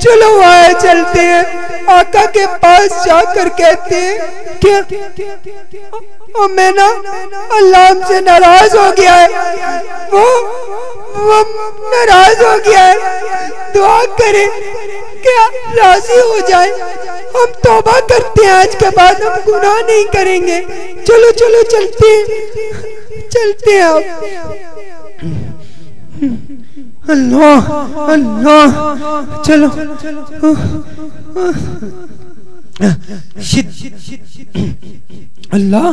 चलो वहाँ चलते हैं, आका के पास जाकर कहते हैं क्या हमें ना अल्लाह हमसे नाराज हो गया है, वो नाराज हो गया है। दुआ करें क्या राजी हो जाए। हम तौबा करते हैं, आज के बाद हम गुनाह नहीं करेंगे। चलो चलो चलते हैं, चलते हैं। अल्लाह अल्लाह, चलो अल्लाह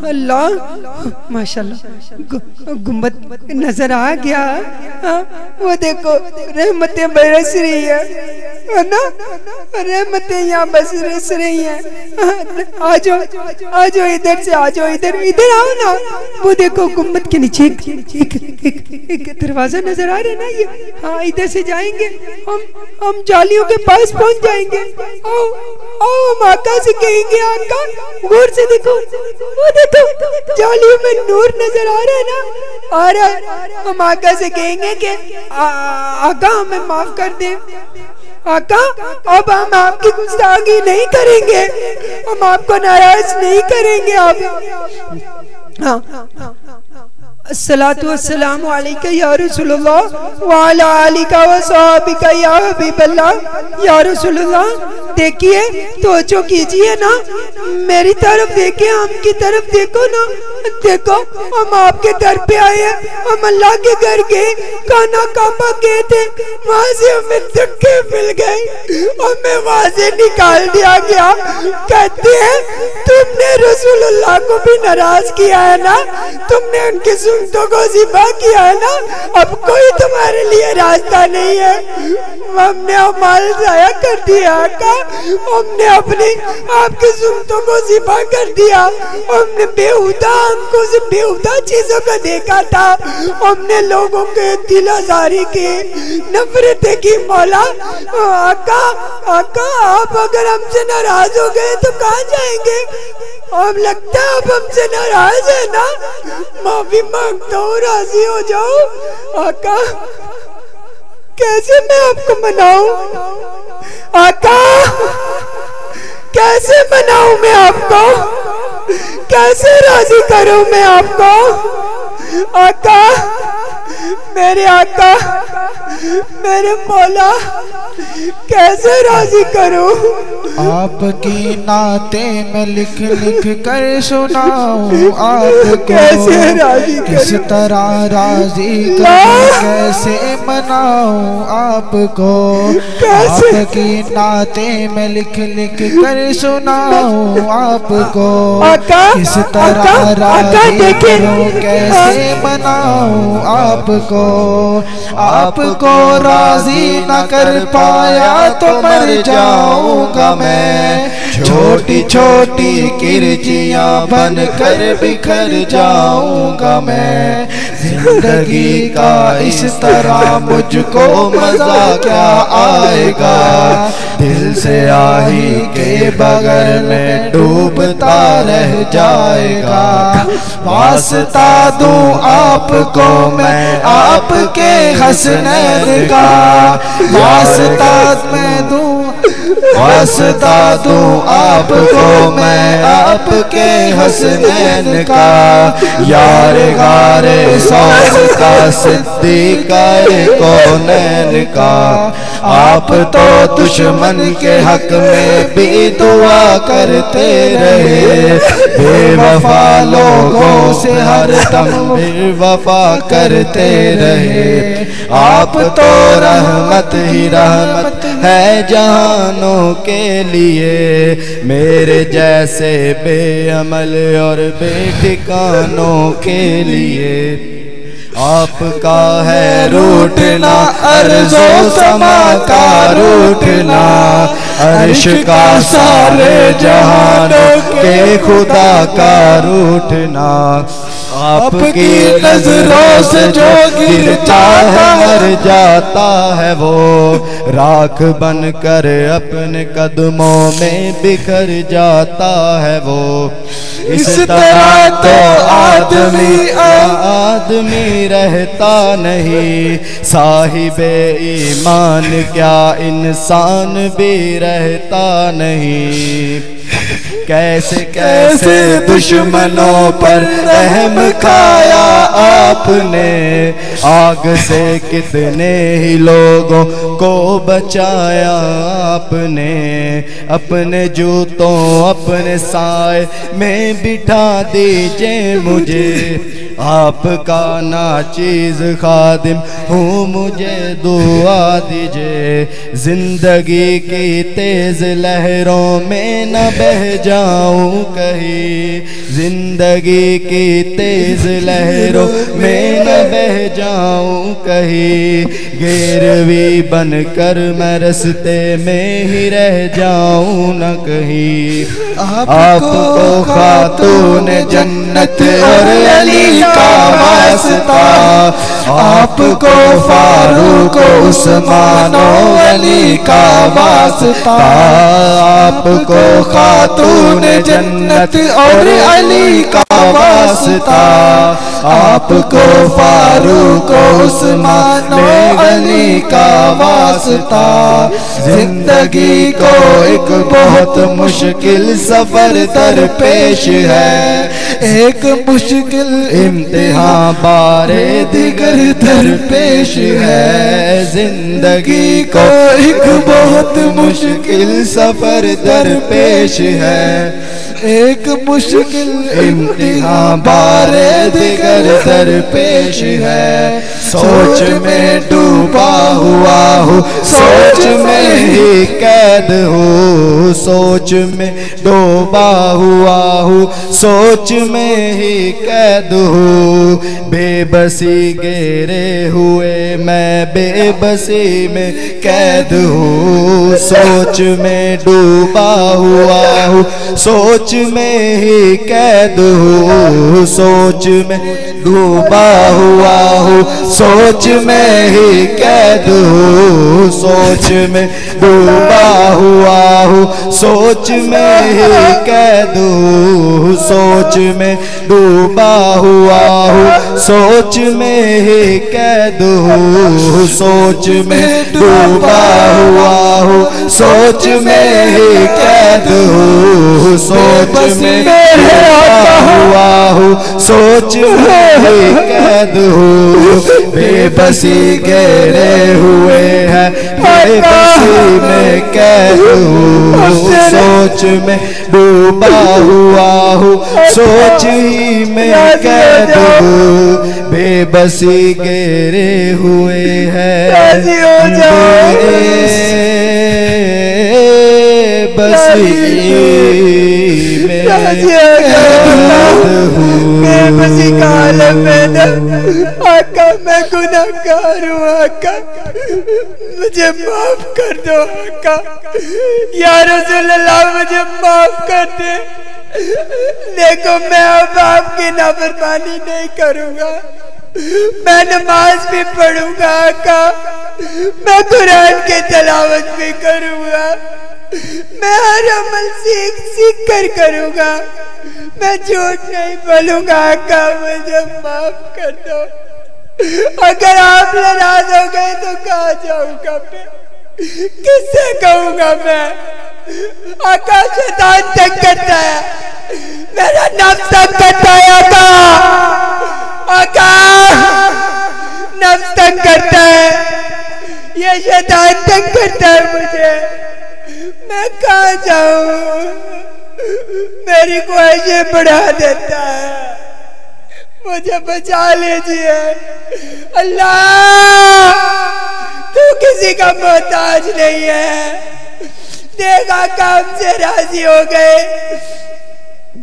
अल्लाह, माशाल्लाह गुंबद नजर आ गया। वो देखो रहमतें बरस रही है ना, रहमतें यहाँ बरस रही हैं। आ जाओ आ जाओ, इधर से आ जाओ, इधर इधर आओ ना। वो देखो गुंबद के नीचे एक दरवाजा नजर आ रहा है ना, ये हाँ, इधर से जाएंगे हम जालियों के पास पहुंच जाएंगे। आओ आओ, हम आका से कहेंगे, आका गौर से देखो, वो देखो जालियों में नूर नजर आ रहा है ना, आ रहा है। हम आका से कहेंगे कि आका हमें माफ कर दे, आका अब हम आपकी गुस्ताखी नहीं करेंगे, हम आपको नाराज नहीं करेंगे। आप हाँ, अस्सलातु वस्सलामु अलैका या रसूलुल्लाह व अला आलिका व सहाबिका या हबीबल्लाह। या रसूलुल्लाह देखिए, तवज्जो कीजिए ना, मेरी तरफ देखिए, हम की तरफ देखो ना। देखो हम आपके घर पे आए हैं, हम अल्लाह के घर गए, खाना काबा गए थे, वहाँ से हमें धक्के मिल गए, हमें वहाँ से निकाल दिया गया। कहते हैं तुमने रसूलुल्लाह को भी नाराज किया है ना, तुमने उनकी सुन्नतों को ज़िबा किया है ना, अब कोई तुम्हारे लिए रास्ता नहीं है। हमने अमाल ज़ाया कर दिया का, हमने अपनी आपकी सुन्नतों को ज़िबा कर दिया, हमने बेहुदा हमको से बेहुदा चीजों का देखा था, हमने लोगों के दिल आजारी की, नफरतें की। मौला आका आका, आप अगर हमसे नाराज हो गए तो कहाँ जाएंगे? अब लगता है आप हमसे नाराज है ना, माफी मांगता हूँ, राजी हो जाओ। आका कैसे मैं आपको मनाऊं? आका कैसे मनाऊं मैं आपको? कैसे राजी करूं मैं आपको? आका मेरे आका, मेरे मौला, कैसे राजी करूं?
आपकी नाते में लिख लिख कर सुनाऊं आपको,
कैसे राजी
किस तरह राजी करूं, कैसे मनाऊं आपको। आपकी नाते में लिख लिख कर सुनाऊं आपको, किस तरह राजी करूं, कैसे मनाऊं आपको। आपको राजी न कर पाया तो मर जाऊंगा मैं, छोटी छोटी किरचियां बन कर बिखर जाऊंगा मैं। जिंदगी का इस तरह मुझको मजा क्या आएगा, दिल से आही के बगल में डूबता रह जाएगा। वास्ता दूं आपको मैं आपके हसनैन का, वास्ता मैं दूं, वास्ता दूं आपको मैं आपके हसनैन का। यार गारे सौस का, सिद्दीक़ा कौनैन का। आप तो दुश्मन के हक में भी दुआ करते रहे, बेवफा लोगों से हर दम बेवफा करते रहे। आप तो रहमत ही रहमत है जहानों के लिए, मेरे जैसे बेअमल और बेठिकानों के लिए। आपका है रूठना, अर्ज़ो समा का रूठना, अर्श का सारे जहानों के खुदा का रूठना। आपकी नजरों से जो गिरता है मर जाता है वो, राख बनकर अपने कदमों में बिखर जाता है वो। इस तरह तो आदमी रहता नहीं, साहिबे ईमान क्या इंसान भी रहता नहीं। कैसे कैसे दुश्मनों पर रहम खाया आपने, आग से कितने ही लोगों को बचाया आपने। अपने जूतों अपने साए में बिठा दीजिए मुझे, आपका नाचीज खादिम हूँ, मुझे दुआ दीजिए जिंदगी की तेज लहरों में न बह जाऊं कहीं, जिंदगी की तेज लहरों में न बह जाऊं कहीं, गिरवी बनकर मैं रस्ते में ही रह जाऊं न कहीं। आपको खातून जन्नत और अली का वास्ता, आपको फारूक उस्मान अली का वास्ता, आपको खातून जन्नत और अली का वास्ता, आपको फारूक उस्मान अली का वास्ता। जिंदगी को एक बहुत मुश्किल सफर दरपेश है, एक मुश्किल इम्तिहान बारे दिगर दरपेश है। जिंदगी को एक बहुत मुश्किल सफर दरपेश है, एक मुश्किल इम्तिहान बारे दिगर दरपेश है। सोच में डूबा हुआ हूँ, सोच में ही कैद हूँ, सोच में डूबा हुआ हूँ, सोच में ही कैद हूँ। बेबसी घेरे हुए मैं बेबसी में कैद हूँ, सोच में डूबा हुआ हूँ, सोच में ही कैद हूँ, सोच में डूबा हुआ हूँ, सोच में ही कैद हूँ, सोच में डूबा हुआ हूँ, सोच में ही कैद हूँ, सोच में डूबा हुआ हूँ, सोच में ही कैद हूँ, सोच में डूबा हुआ हूँ, सोच में ही कैद हूँ, सोच में डूबा हुआ हूँ, सोच में ही कैद हूँ। बेबसी घेरे हुए हैं, बेबसी में कैद हूँ, सोच में डूबा हुआ हूँ, सोच ही में कैद हूँ। बेबसी घेरे हुए हैं,
बेबसी का आलम में ना आका, मैं गुनहगार हूँ आका, मुझे माफ कर दो आका, या रसूल अल्लाह मुझे माफ कर दे। देखो मैं अब आपकी नाफरमानी नहीं करूँगा, मैं नमाज भी पढ़ूंगा आका, मैं कुरान की तिलावत भी करूँगा, मैं हर अमल सीख सीख कर करूँगा, मैं झूठ नहीं बोलूँगा आका, मुझे माफ कर दो। अगर आप नाराज हो गए तो कहाँ जाऊँगा मैं, किससे कहूँगा मैं? आका शैतान तंग करता है, मेरा नफ्स तंग करता है आका, आका नफ्स तंग करता है, ये शैतान तंग करता है मुझे, मैं कहाँ जाऊँ? मेरी ख्वाहिशें बढ़ा देता है, मुझे बचा लीजिए अल्लाह, तू किसी का मोहताज नहीं है। देखा काम से राजी हो गए,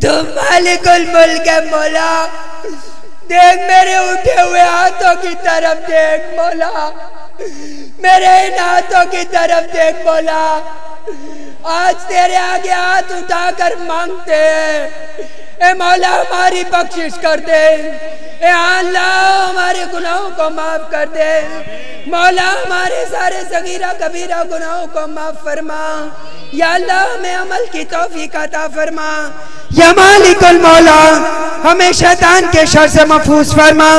तुम मालिकुल मुल्क है मौला, देख मेरे उठे हुए हाथों की तरफ देख मौला, मेरे इन हाथों की तरफ देख मौला, आज तेरे आगे हाथ उठाकर मांगते हैं, ए मौला हमारी बख्शिश कर दे, ए अल्लाह हमारे गुनाहों को माफ कर दे, मौला हमारे सारे सगीरा कबीरा गुनाहों को माफ फरमा, या अल्लाह हमें अमल की तौफीक अता फरमा, या मालिकुल मौला हमें शैतान के शर से महफूज फरमा,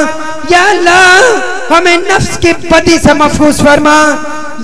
या अल्लाह हमें नफ्स की बदी से महफूज फरमा,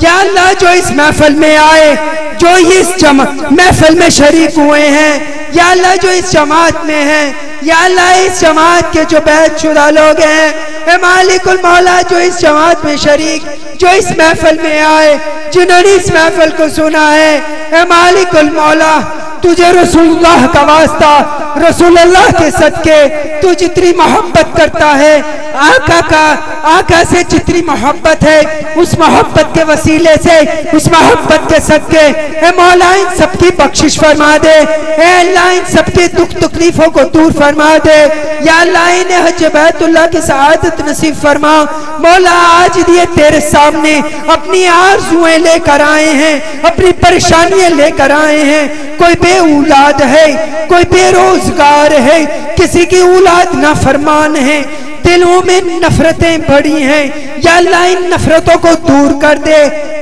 या अल्लाह जो इस महफिल में आए, जो इस महफिल में शरीक हुए हैं, या अल्लाह जो इस जमात में हैं, या अल्लाह इस जमात के जो बैत शुदा लोग हैं, ए मालिकुल मौला जो इस जमात में शरीक, जो इस महफिल में आए, जिन्होंने इस महफिल को सुना है, ए मालिकुल मौला तुझे रसूलुल्लाह का वास्ता, रसूलुल्लाह के सदके तू जितनी मोहब्बत करता है, आका से जितनी मोहब्बत है, उस मोहब्बत के वसीले से, उस मोहब्बत के सदके ए मौला इन सबकी बख्शिश फरमा दे। ए अल्लाह इन सबके दुख तकलीफों को दूर फरमा दे। या अल्लाह इन्हें हज बैतुल्लाह की सआदत नसीब फरमा। मौला आज दिए तेरे सामने अपनी आरज़ुएं लेकर आए हैं, अपनी परेशानियां लेकर आए हैं। कोई बे औलाद है, कोई बेरोजगार है, किसी की औलाद नाफरमान है, दिलों में नफरतें बढ़ी हैं। या अल्लाह इन नफरतों को दूर कर दे,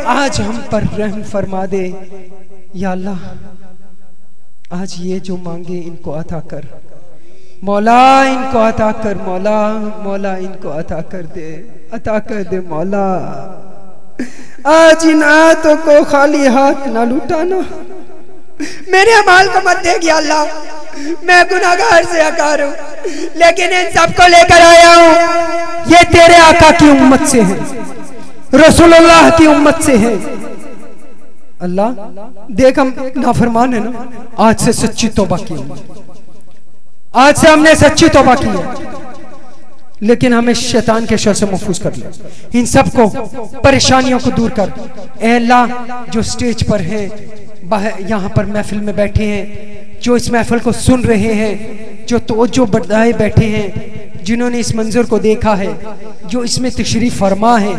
आज हम पर रहम फरमा दे। या अल्लाह आज ये जो मांगे इनको अता कर मौला, इनको अता कर मौला, मौला इनको अता कर दे मौला। आज इन आयतों को खाली हाथ ना लुटाना, मेरे अमाल को मत देगी अल्लाह। मैं गुनाहगार से आकार हूँ, लेकिन इन सबको लेकर आया हूँ। ये तेरे आका की उम्मत से है, रसूलुल्लाह की उम्मत से है। अल्लाह देख हम नाफरमान है ना, आज से सच्ची तौबा की, आज से हमने सच्ची तौबा की है, लेकिन हमें शैतान के शर से महफूज कर ले। इन सबको परेशानियों को दूर कर। ए अल्लाह जो स्टेज पर हैं, यहाँ पर महफिल में बैठे हैं, जो इस महफिल को सुन रहे हैं, जो तवज्जो बढ़ाए बैठे हैं, जिन्होंने इस मंजर को देखा है, जो इसमें तशरीफ फरमा है,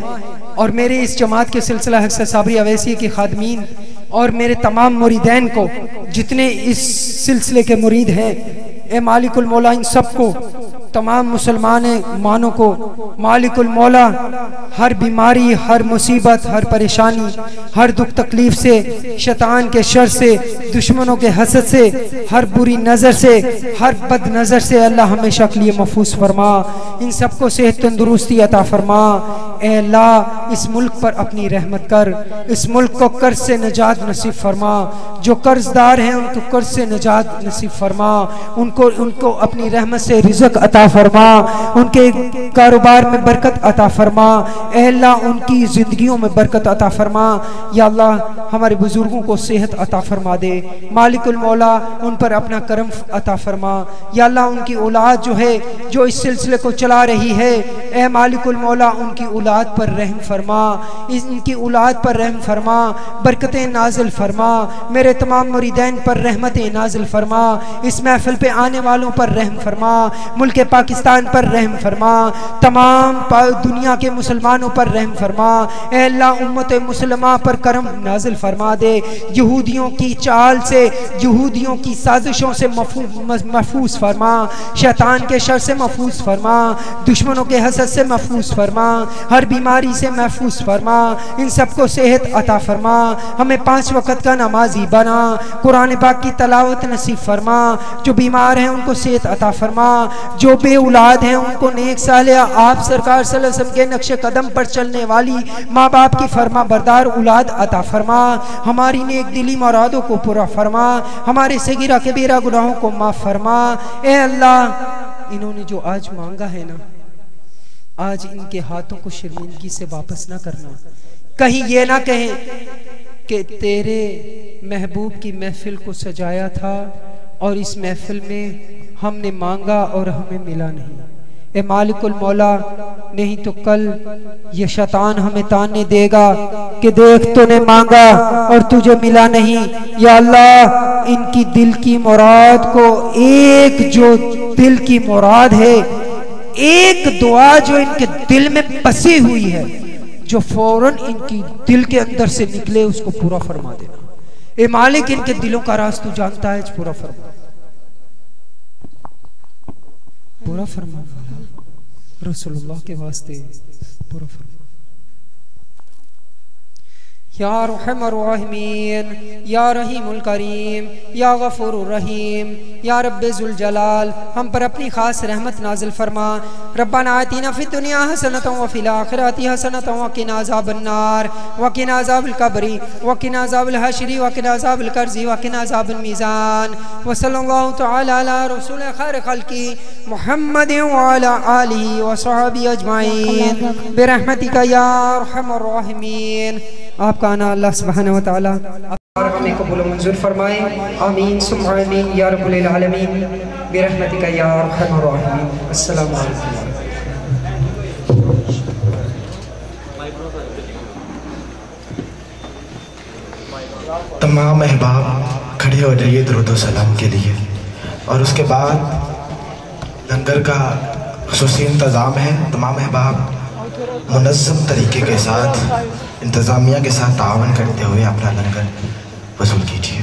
और मेरे इस जमात के सिलसिला हक़ साबरी अवैसी के खादमीन और मेरे तमाम मुरीदैन को, जितने इस सिलसिले के मुरीद हैं, ए मालिकुल मौला इन सबको, तमाम मुसलमान मानों को मालिकुल मौला हर बीमारी, हर मुसीबत, हर परेशानी, हर दुख तकलीफ से, शैतान के शर से, दुश्मनों के हसद से, हर बुरी नज़र से, हर बद नज़र से अल्लाह हमेशा के लिए महफूज फरमा। इन सबको सेहत तंदुरुस्ती अता फरमा। ए अल्लाह इस मुल्क पर अपनी रहमत कर, इस मुल्क को कर्ज से निजात नसीब फरमा। जो कर्जदार हैं उनको कर्ज से निजात नसीब फरमा, उनको अपनी रहमत से रिज़्क़ अता फरमा, उनके कारोबार में बरकत अता फरमा। ए अल्लाह उनकी ज़िंदगियों में बरकत अता फरमा। या अल्लाह हमारे बुजुर्गों को सेहत अता फरमा दे। मालिकुल मौला उन पर अपना करम अता फरमा। या अल्लाह उनकी औलाद जो है, जो इस सिलसिले को चला रही है, ए मालिकुल मौला उनकी औलाद पर रहम फरमा, इनकी औलाद पर रहम फरमा, बरकतें नाजिल फरमा। मेरे तमाम मुरीदैन पर रहमतें नाजिल फरमा। इस महफिल पे आने वालों पर रहम फरमा। मुल्क पाकिस्तान पर रहम फरमा। तमाम दुनिया के मुसलमानों पर रहम फरमा। ए अल्लाह उम्मत मुसलमा पर करम नाजिल फरमा दे। यहूदियों की चाल से, यहूदियों की साजिशों से महफूज फरमा। शैतान के शर से महफूज फरमा। दुश्मनों के हसद से महफूज फरमा। हर बीमारी से महफूज फरमा। इन सबको सेहत अता फरमा। हमें 5 वक़्त का नमाजी बना। कुरान पाक की तलावत नसीब फरमा। जो बीमार हैं उनको सेहत अता फरमा। जो बे औलाद हैं उनको नेक सालिया आप सरकार सल्लल्लाहु अलैहि वसल्लम के नक्शे कदम पर चलने वाली माँ बाप की फरमा बरदार औलाद अता फरमा। हमारी नेक दिली मुरादों को पूरा फरमा। हमारे सगीरा कबीरा गुनाहों को माफ़ फरमा। ए अल्लाह इन्होंने जो आज मांगा है ना, आज इनके हाथों को शर्मिंदगी से वापस ना करना। कहीं ये ना कहें कि तेरे महबूब की महफिल को सजाया था और इस महफिल में हमने मांगा और हमें मिला नहीं। ए मालिकुल मौला नहीं तो कल ये शैतान हमें ताने देगा कि देख तूने मांगा और तुझे मिला नहीं। या अल्लाह इनकी दिल की मुराद को, एक जो दिल की मुराद है, एक दुआ जो इनके दिल में बसी हुई है, जो फौरन इनकी दिल के अंदर से निकले, उसको पूरा फरमा देना। ए मालिक इनके दिलों का राज तू जानता है, पूरा फरमा, पूरा फरमा रसूलुल्लाह के वास्ते पूरा फरमा। या रहमान रहीम, या रहीमुल करीम, या गफूरुर रहीम, या रब्बे जुल जलाल, हम पर अपनी खास रहमत नाजिल फरमा। रब्बना आतिना फिद दुनिया हसनतन व फिल आखिरति हसनतन व क़िना अज़ाबन नार व क़िना अज़ाबल कब्री व क़िना अज़ाबल हश्री व क़िना अज़ाबल कर्ज़ी व क़िना अज़ाबल मीज़ान। व सल्लल्लाहु तआला अला रसूल खैर खल्क़ी मुहम्मद व अला आलिहि व सहबी अजमाइन बिरहमतिका या अरहमर राहिमीन। आपका आना अल्लाह सुब्हानहू व तआला और हमें कबूल मंजूर फरमाए। आमीन सुम्मा आमीन या रब्बुल आलमीन बिरहमतिका या अरहमर राहिमीन। अस्सलामु अलैकुम।
तमाम अहबाब खड़े हो जाइए दुरूद व सलाम के लिए। और उसके बाद लंगर का खुसूसी इंतज़ाम है। तमाम अहबाब मुनज़्ज़म तरीके के साथ इंतज़ामिया के साथ तावन करते हुए अपना लंगर वसूल कीजिए।